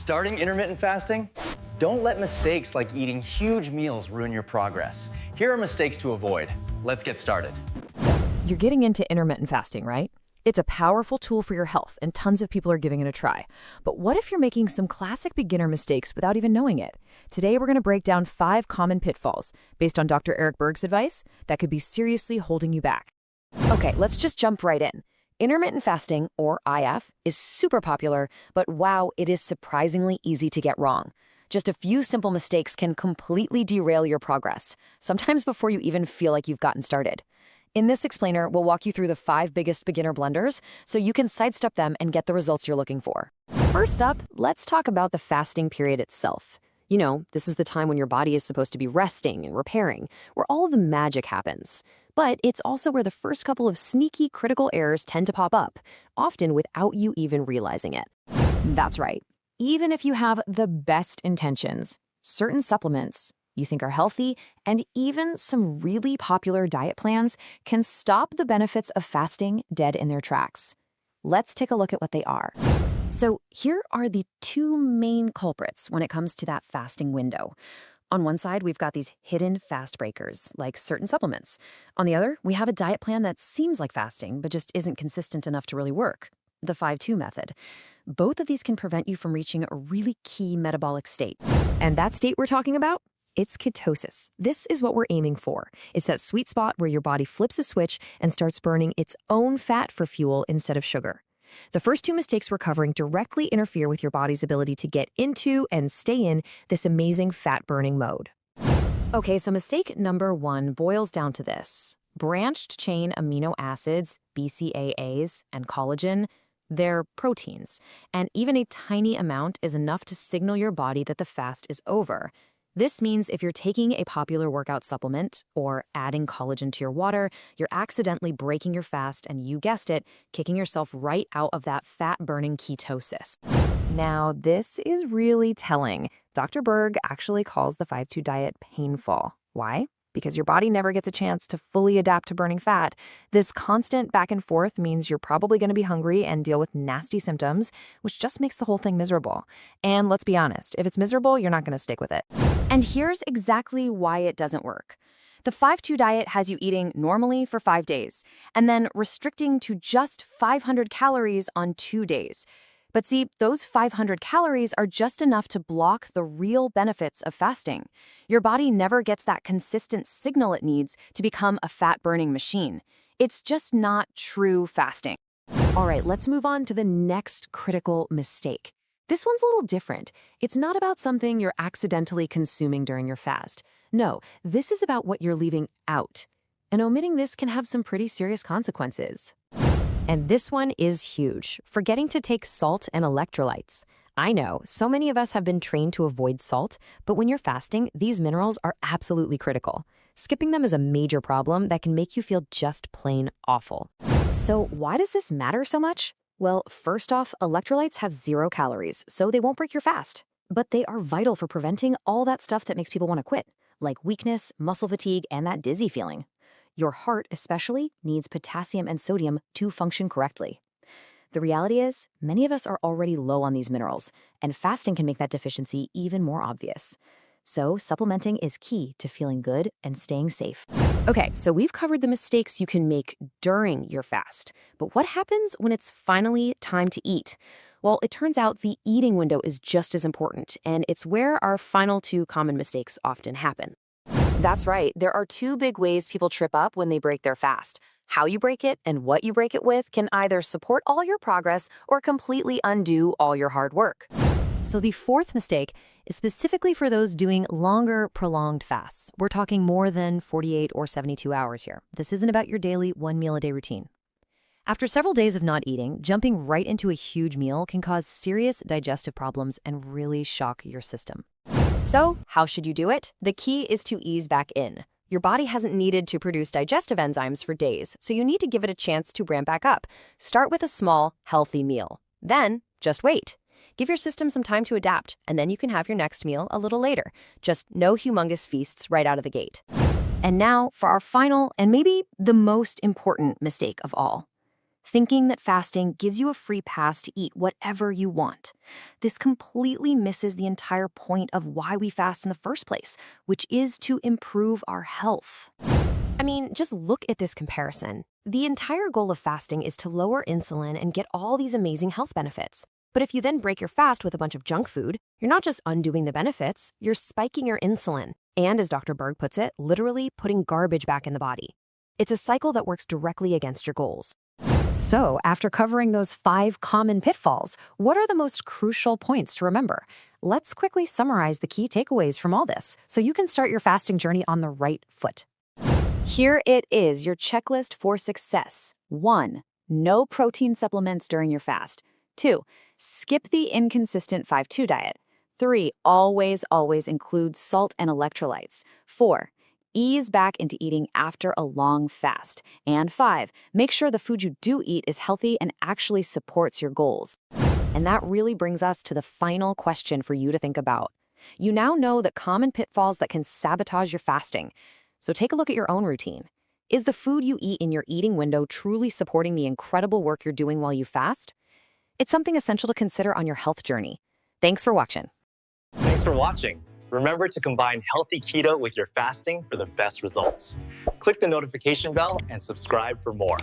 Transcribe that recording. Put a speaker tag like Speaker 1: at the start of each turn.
Speaker 1: Starting intermittent fasting? Don't let mistakes like eating huge meals ruin your progress. Here are mistakes to avoid. Let's get started.
Speaker 2: You're getting into intermittent fasting, right? It's a powerful tool for your health, and tons of people are giving it a try. But what if you're making some classic beginner mistakes without even knowing it? Today, we're going to break down 5 common pitfalls, based on Dr. Eric Berg's advice, that could be seriously holding you back. Okay, let's just jump right in. Intermittent fasting, or IF, is super popular, but wow, it is surprisingly easy to get wrong. Just a few simple mistakes can completely derail your progress, sometimes before you even feel like you've gotten started. In this explainer, we'll walk you through the 5 biggest beginner blunders so you can sidestep them and get the results you're looking for. First up, let's talk about the fasting period itself. You know, this is the time when your body is supposed to be resting and repairing, where all of the magic happens. But it's also where the first couple of sneaky critical errors tend to pop up, often without you even realizing it. That's right. Even if you have the best intentions, certain supplements you think are healthy, and even some really popular diet plans can stop the benefits of fasting dead in their tracks. Let's take a look at what they are. So here are the 2 main culprits when it comes to that fasting window. On one side, we've got these hidden fast breakers, like certain supplements. On the other, we have a diet plan that seems like fasting, but just isn't consistent enough to really work. The 5-2 method. Both of these can prevent you from reaching a really key metabolic state. And that state we're talking about? It's ketosis. This is what we're aiming for. It's that sweet spot where your body flips a switch and starts burning its own fat for fuel instead of sugar. The first 2 mistakes we're covering directly interfere with your body's ability to get into and stay in this amazing fat-burning mode. Okay, so mistake number 1 boils down to this. Branched-chain amino acids, BCAAs, and collagen, they're proteins, and even a tiny amount is enough to signal your body that the fast is over. This means if you're taking a popular workout supplement or adding collagen to your water, you're accidentally breaking your fast and, you guessed it, kicking yourself right out of that fat-burning ketosis. Now, this is really telling. Dr. Berg actually calls the 5-2 diet painful. Why? Because your body never gets a chance to fully adapt to burning fat. This constant back and forth means you're probably going to be hungry and deal with nasty symptoms, which just makes the whole thing miserable. And let's be honest, if it's miserable, you're not going to stick with it. And here's exactly why it doesn't work. The 5-2 diet has you eating normally for 5 days, and then restricting to just 500 calories on 2 days. But see, those 500 calories are just enough to block the real benefits of fasting. Your body never gets that consistent signal it needs to become a fat-burning machine. It's just not true fasting. All right, let's move on to the next critical mistake. This one's a little different. It's not about something you're accidentally consuming during your fast. No, this is about what you're leaving out. And omitting this can have some pretty serious consequences. And this one is huge, forgetting to take salt and electrolytes. I know, so many of us have been trained to avoid salt, but when you're fasting, these minerals are absolutely critical. Skipping them is a major problem that can make you feel just plain awful. So why does this matter so much? Well, first off, electrolytes have 0 calories, so they won't break your fast. But they are vital for preventing all that stuff that makes people want to quit, like weakness, muscle fatigue, and that dizzy feeling. Your heart especially needs potassium and sodium to function correctly. The reality is, many of us are already low on these minerals, and fasting can make that deficiency even more obvious. So supplementing is key to feeling good and staying safe. Okay, so we've covered the mistakes you can make during your fast. But what happens when it's finally time to eat? Well, it turns out the eating window is just as important, and it's where our final 2 common mistakes often happen. That's right. There are 2 big ways people trip up when they break their fast. How you break it and what you break it with can either support all your progress or completely undo all your hard work. So the 4th mistake is specifically for those doing longer, prolonged fasts. We're talking more than 48 or 72 hours here. This isn't about your daily 1 meal a day routine. After several days of not eating, jumping right into a huge meal can cause serious digestive problems and really shock your system. So, how should you do it? The key is to ease back in. Your body hasn't needed to produce digestive enzymes for days, so you need to give it a chance to ramp back up. Start with a small, healthy meal. Then, just wait. Give your system some time to adapt, and then you can have your next meal a little later. Just no humongous feasts right out of the gate. And now, for our final and maybe the most important mistake of all. thinking that fasting gives you a free pass to eat whatever you want. This completely misses the entire point of why we fast in the first place, which is to improve our health. I mean, just look at this comparison. The entire goal of fasting is to lower insulin and get all these amazing health benefits. But if you then break your fast with a bunch of junk food, you're not just undoing the benefits, you're spiking your insulin. And as Dr. Berg puts it, literally putting garbage back in the body. It's a cycle that works directly against your goals. So, after covering those 5 common pitfalls, what are the most crucial points to remember? Let's quickly summarize the key takeaways from all this so you can start your fasting journey on the right foot. Here it is, your checklist for success. 1. No protein supplements during your fast. 2. Skip the inconsistent 5-2 diet. 3. Always include salt and electrolytes. 4. Ease back into eating after a long fast. And 5. Make sure the food you do eat is healthy and actually supports your goals. And that really brings us to the final question for you to think about. You now know the common pitfalls that can sabotage your fasting. So take a look at your own routine. Is the food you eat in your eating window truly supporting the incredible work you're doing while you fast? It's something essential to consider on your health journey. Thanks for watching.
Speaker 1: Thanks for watching. Remember to combine healthy keto with your fasting for the best results. Click the notification bell and subscribe for more.